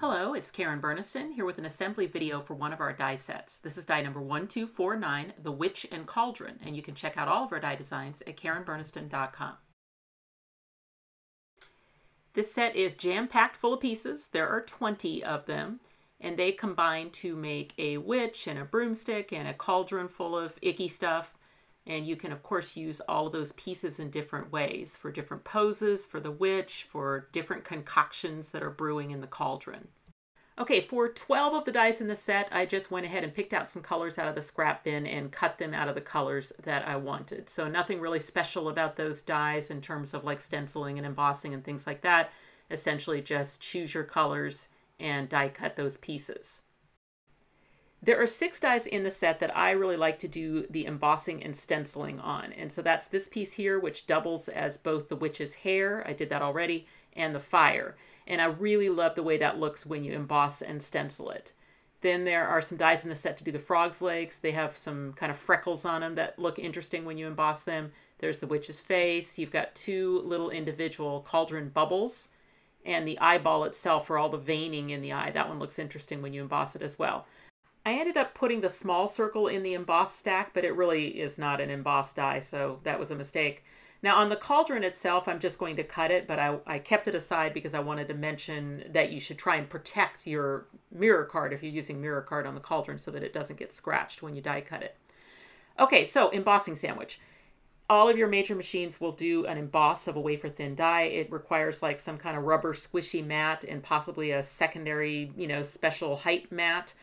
Hello, it's Karen Burniston here with an assembly video for one of our die sets. This is die number 1249, The Witch and Cauldron, and you can check out all of our die designs at karenburniston.com. This set is jam-packed full of pieces. There are 20 of them, and they combine to make a witch and a broomstick and a cauldron full of icky stuff. And you can, of course, use all of those pieces in different ways for different poses, for the witch, for different concoctions that are brewing in the cauldron. Okay, for 12 of the dies in the set, I just went ahead and picked out some colors out of the scrap bin and cut them out of the colors that I wanted. So nothing really special about those dies in terms of like stenciling and embossing and things like that. Essentially just choose your colors and die cut those pieces. There are 6 dies in the set that I really like to do the embossing and stenciling on. And so that's this piece here, which doubles as both the witch's hair, I did that already, and the fire. And I really love the way that looks when you emboss and stencil it. Then there are some dies in the set to do the frog's legs. They have some kind of freckles on them that look interesting when you emboss them. There's the witch's face. You've got 2 little individual cauldron bubbles. And the eyeball itself for all the veining in the eye. That one looks interesting when you emboss it as well. I ended up putting the small circle in the embossed stack, but it really is not an embossed die, so that was a mistake. Now on the cauldron itself, I'm just going to cut it, but I kept it aside because I wanted to mention that you should try and protect your mirror card if you're using mirror card on the cauldron so that it doesn't get scratched when you die cut it. Okay, so embossing sandwich. All of your major machines will do an emboss of a wafer thin die. It requires like some kind of rubber squishy mat and possibly a secondary, special height mat.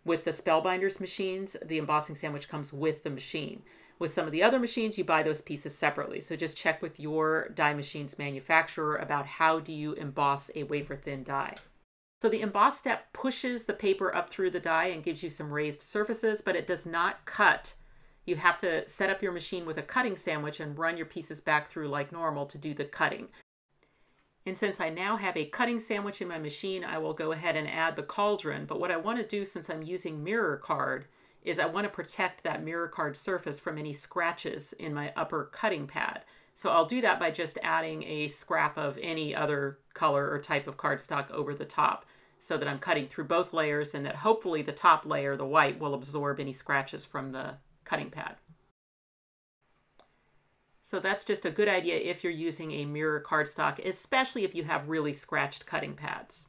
With the Spellbinders machines, the embossing sandwich comes with the machine. With some of the other machines, you buy those pieces separately. So just check with your die machine's manufacturer about how do you emboss a wafer-thin die. So the emboss step pushes the paper up through the die and gives you some raised surfaces, but it does not cut. You have to set up your machine with a cutting sandwich and run your pieces back through like normal to do the cutting. And since I now have a cutting sandwich in my machine, I will go ahead and add the cauldron. But what I want to do, since I'm using mirror card, is I want to protect that mirror card surface from any scratches in my upper cutting pad. So I'll do that by just adding a scrap of any other color or type of cardstock over the top so that I'm cutting through both layers and that hopefully the top layer, the white, will absorb any scratches from the cutting pad. So that's just a good idea if you're using a mirror cardstock, especially if you have really scratched cutting pads.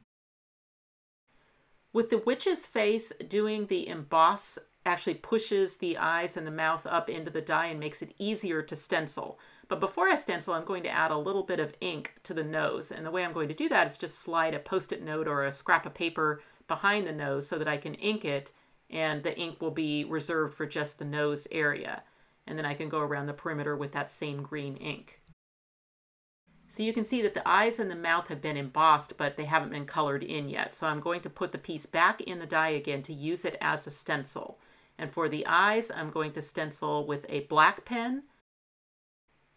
With the witch's face, doing the emboss actually pushes the eyes and the mouth up into the die and makes it easier to stencil. But before I stencil, I'm going to add a little bit of ink to the nose. And the way I'm going to do that is just slide a Post-it note or a scrap of paper behind the nose so that I can ink it, and the ink will be reserved for just the nose area. And then I can go around the perimeter with that same green ink. So you can see that the eyes and the mouth have been embossed, but they haven't been colored in yet. So I'm going to put the piece back in the die again to use it as a stencil. And for the eyes, I'm going to stencil with a black pen.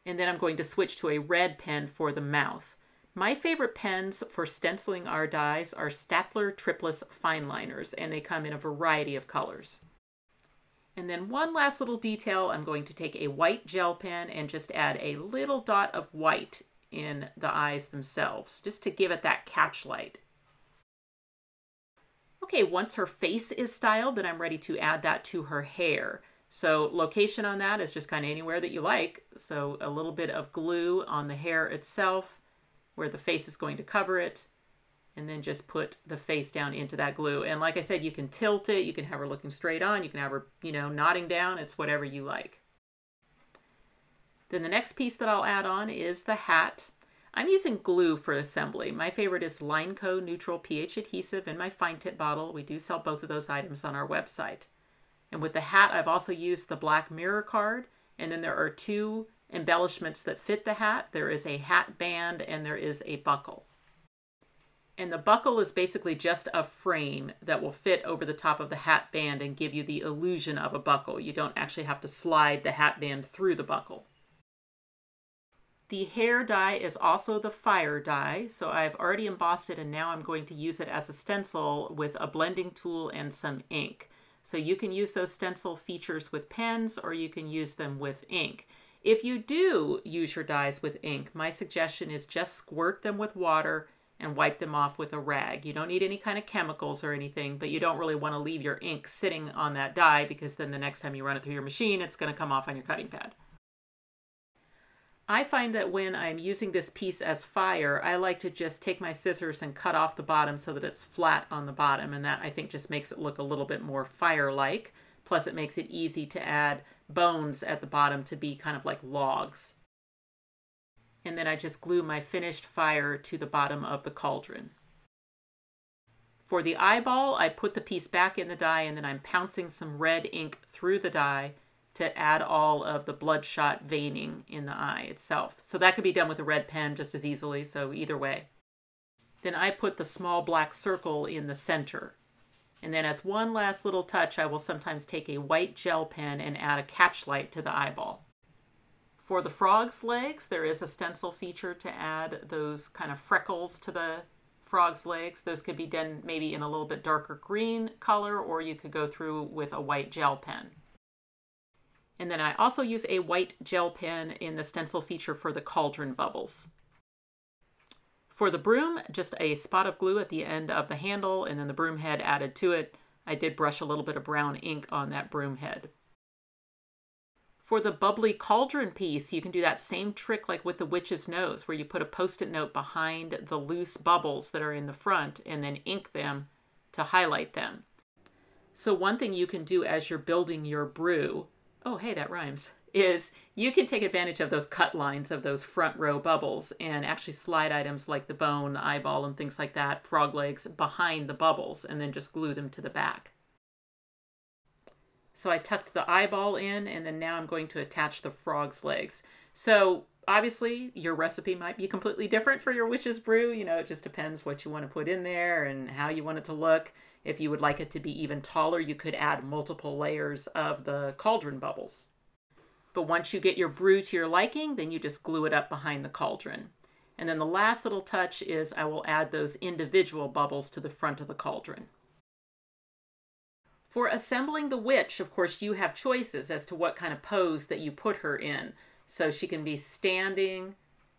And then I'm going to switch to a red pen for the mouth. My favorite pens for stenciling our dies are Staedtler Triplus fine liners, and they come in a variety of colors. And then one last little detail, I'm going to take a white gel pen and just add a little dot of white in the eyes themselves, just to give it that catch light. Okay, once her face is styled, then I'm ready to add that to her hair. So location on that is just kind of anywhere that you like. So a little bit of glue on the hair itself, where the face is going to cover it. And then just put the face down into that glue. And like I said, you can tilt it, you can have her looking straight on, you can have her, nodding down, it's whatever you like. Then the next piece that I'll add on is the hat. I'm using glue for assembly. My favorite is LINECO neutral pH adhesive in my fine tip bottle. We do sell both of those items on our website. And with the hat, I've also used the black mirror card. And then there are 2 embellishments that fit the hat. There is a hat band and there is a buckle. And the buckle is basically just a frame that will fit over the top of the hat band and give you the illusion of a buckle. You don't actually have to slide the hat band through the buckle. The hair die is also the fire die, so I've already embossed it and now I'm going to use it as a stencil with a blending tool and some ink. So you can use those stencil features with pens or you can use them with ink. If you do use your dies with ink, my suggestion is just squirt them with water and wipe them off with a rag. You don't need any kind of chemicals or anything, but you don't really want to leave your ink sitting on that die because then the next time you run it through your machine, it's going to come off on your cutting pad. I find that when I'm using this piece as fire, I like to just take my scissors and cut off the bottom so that it's flat on the bottom, and that I think just makes it look a little bit more fire-like. Plus it makes it easy to add bones at the bottom to be kind of like logs. And then I just glue my finished fire to the bottom of the cauldron. For the eyeball, I put the piece back in the die and then I'm pouncing some red ink through the die to add all of the bloodshot veining in the eye itself. So that could be done with a red pen just as easily, so either way. Then I put the small black circle in the center. And then as one last little touch, I will sometimes take a white gel pen and add a catch light to the eyeball. For the frog's legs, there is a stencil feature to add those kind of freckles to the frog's legs. Those could be done maybe in a little bit darker green color, or you could go through with a white gel pen. And then I also use a white gel pen in the stencil feature for the cauldron bubbles. For the broom, just a spot of glue at the end of the handle and then the broom head added to it. I did brush a little bit of brown ink on that broom head. For the bubbly cauldron piece, you can do that same trick like with the witch's nose, where you put a post-it note behind the loose bubbles that are in the front and then ink them to highlight them. So one thing you can do as you're building your brew, oh hey, that rhymes, is you can take advantage of those cut lines of those front row bubbles and actually slide items like the bone, the eyeball, and things like that, frog legs, behind the bubbles and then just glue them to the back. So I tucked the eyeball in and then now I'm going to attach the frog's legs. So obviously your recipe might be completely different for your witch's brew. You know, it just depends what you want to put in there and how you want it to look. If you would like it to be even taller, you could add multiple layers of the cauldron bubbles. But once you get your brew to your liking, then you just glue it up behind the cauldron. And then the last little touch is I will add those individual bubbles to the front of the cauldron. For assembling the witch, of course, you have choices as to what kind of pose that you put her in. So she can be standing.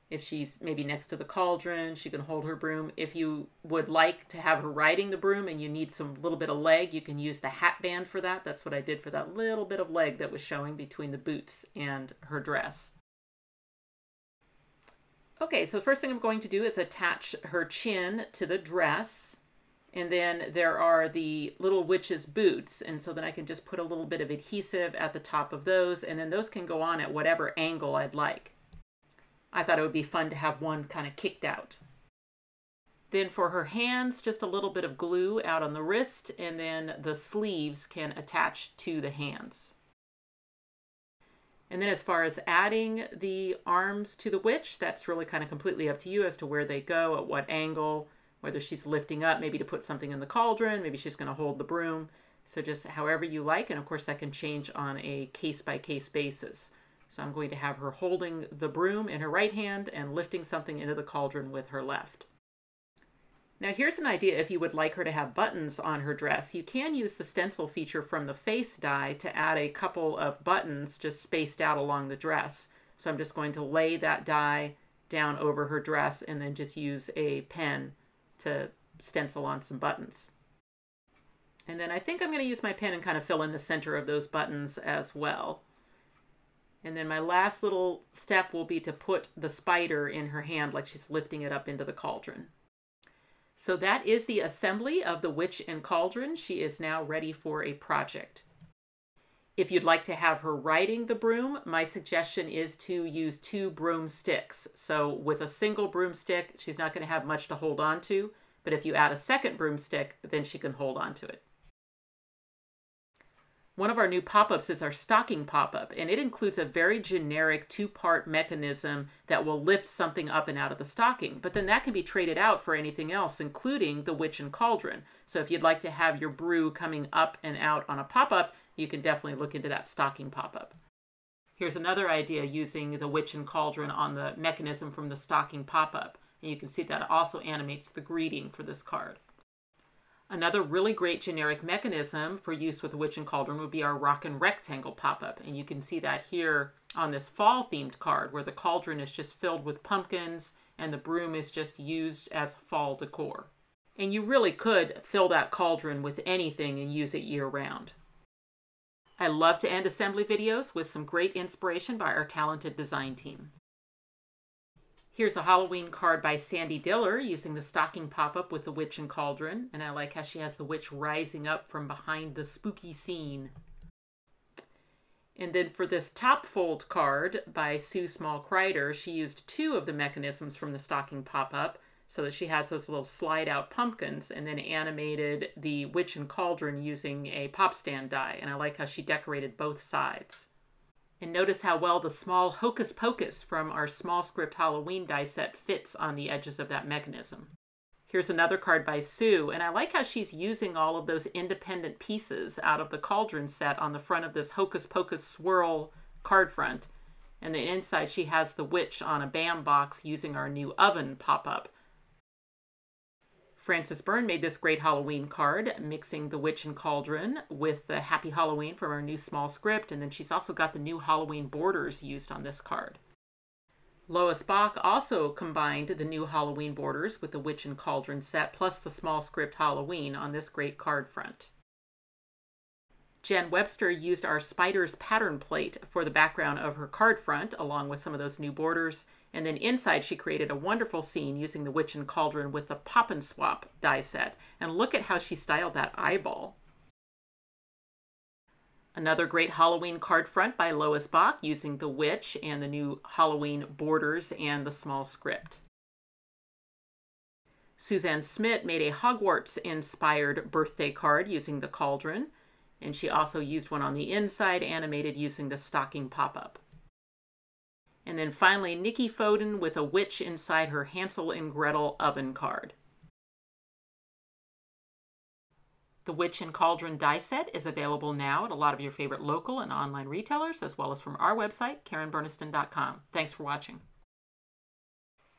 If she's maybe next to the cauldron, she can hold her broom. If you would like to have her riding the broom and you need some little bit of leg, you can use the hat band for that. That's what I did for that little bit of leg that was showing between the boots and her dress. Okay, so the first thing I'm going to do is attach her chin to the dress. And then there are the little witch's boots. And so then I can just put a little bit of adhesive at the top of those. And then those can go on at whatever angle I'd like. I thought it would be fun to have one kind of kicked out. Then for her hands, just a little bit of glue out on the wrist. And then the sleeves can attach to the hands. And then as far as adding the arms to the witch, that's really kind of completely up to you as to where they go, at what angle. Whether she's lifting up, maybe to put something in the cauldron, maybe she's going to hold the broom. So just however you like, and of course that can change on a case-by-case basis. So I'm going to have her holding the broom in her right hand and lifting something into the cauldron with her left. Now here's an idea if you would like her to have buttons on her dress. You can use the stencil feature from the face die to add a couple of buttons just spaced out along the dress. So I'm just going to lay that die down over her dress and then just use a pen to stencil on some buttons. And then I think I'm going to use my pen and kind of fill in the center of those buttons as well. And then my last little step will be to put the spider in her hand like she's lifting it up into the cauldron. So that is the assembly of the witch and cauldron. She is now ready for a project. If you'd like to have her riding the broom, my suggestion is to use 2 broomsticks. So with a single broomstick, she's not going to have much to hold on to, but if you add a second broomstick, then she can hold on to it. One of our new pop-ups is our stocking pop-up, and it includes a very generic 2-part mechanism that will lift something up and out of the stocking. But then that can be traded out for anything else, including the witch and cauldron. So if you'd like to have your brew coming up and out on a pop-up, you can definitely look into that stocking pop-up. Here's another idea using the witch and cauldron on the mechanism from the stocking pop-up. And you can see that it also animates the greeting for this card. Another really great generic mechanism for use with the witch and cauldron would be our Rockin rectangle pop-up. And you can see that here on this fall-themed card where the cauldron is just filled with pumpkins and the broom is just used as fall decor. And you really could fill that cauldron with anything and use it year-round. I love to end assembly videos with some great inspiration by our talented design team. Here's a Halloween card by Sandy Diller using the stocking pop-up with the witch and cauldron, and I like how she has the witch rising up from behind the spooky scene. And then for this top fold card by Sue Small Kreider, she used 2 of the mechanisms from the stocking pop-up so that she has those little slide-out pumpkins, and then animated the witch and cauldron using a pop stand die, and I like how she decorated both sides. And notice how well the small Hocus Pocus from our small script Halloween die set fits on the edges of that mechanism. Here's another card by Sue, and I like how she's using all of those independent pieces out of the cauldron set on the front of this Hocus Pocus swirl card front. And the inside she has the witch on a BAM box using our new oven pop-up. Frances Byrne made this great Halloween card, mixing the witch and cauldron with the Happy Halloween from our new small script, and then she's also got the new Halloween borders used on this card. Lois Bach also combined the new Halloween borders with the witch and cauldron set, plus the small script Halloween on this great card front. Jen Webster used our Spiders pattern plate for the background of her card front, along with some of those new borders. And then inside she created a wonderful scene using the witch and cauldron with the Pop and Swap die set. And look at how she styled that eyeball. Another great Halloween card front by Lois Bach using the witch and the new Halloween borders and the small script. Suzanne Smith made a Hogwarts-inspired birthday card using the cauldron, and she also used one on the inside animated using the stocking pop-up. And then finally, Nikki Foden with a witch inside her Hansel and Gretel oven card. The Witch and Cauldron die set is available now at a lot of your favorite local and online retailers, as well as from our website, KarenBurniston.com. Thanks for watching.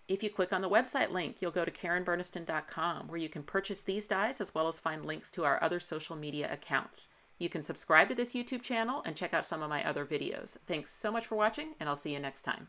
If you click on the website link, you'll go to KarenBurniston.com, where you can purchase these dies as well as find links to our other social media accounts. You can subscribe to this YouTube channel and check out some of my other videos. Thanks so much for watching, and I'll see you next time.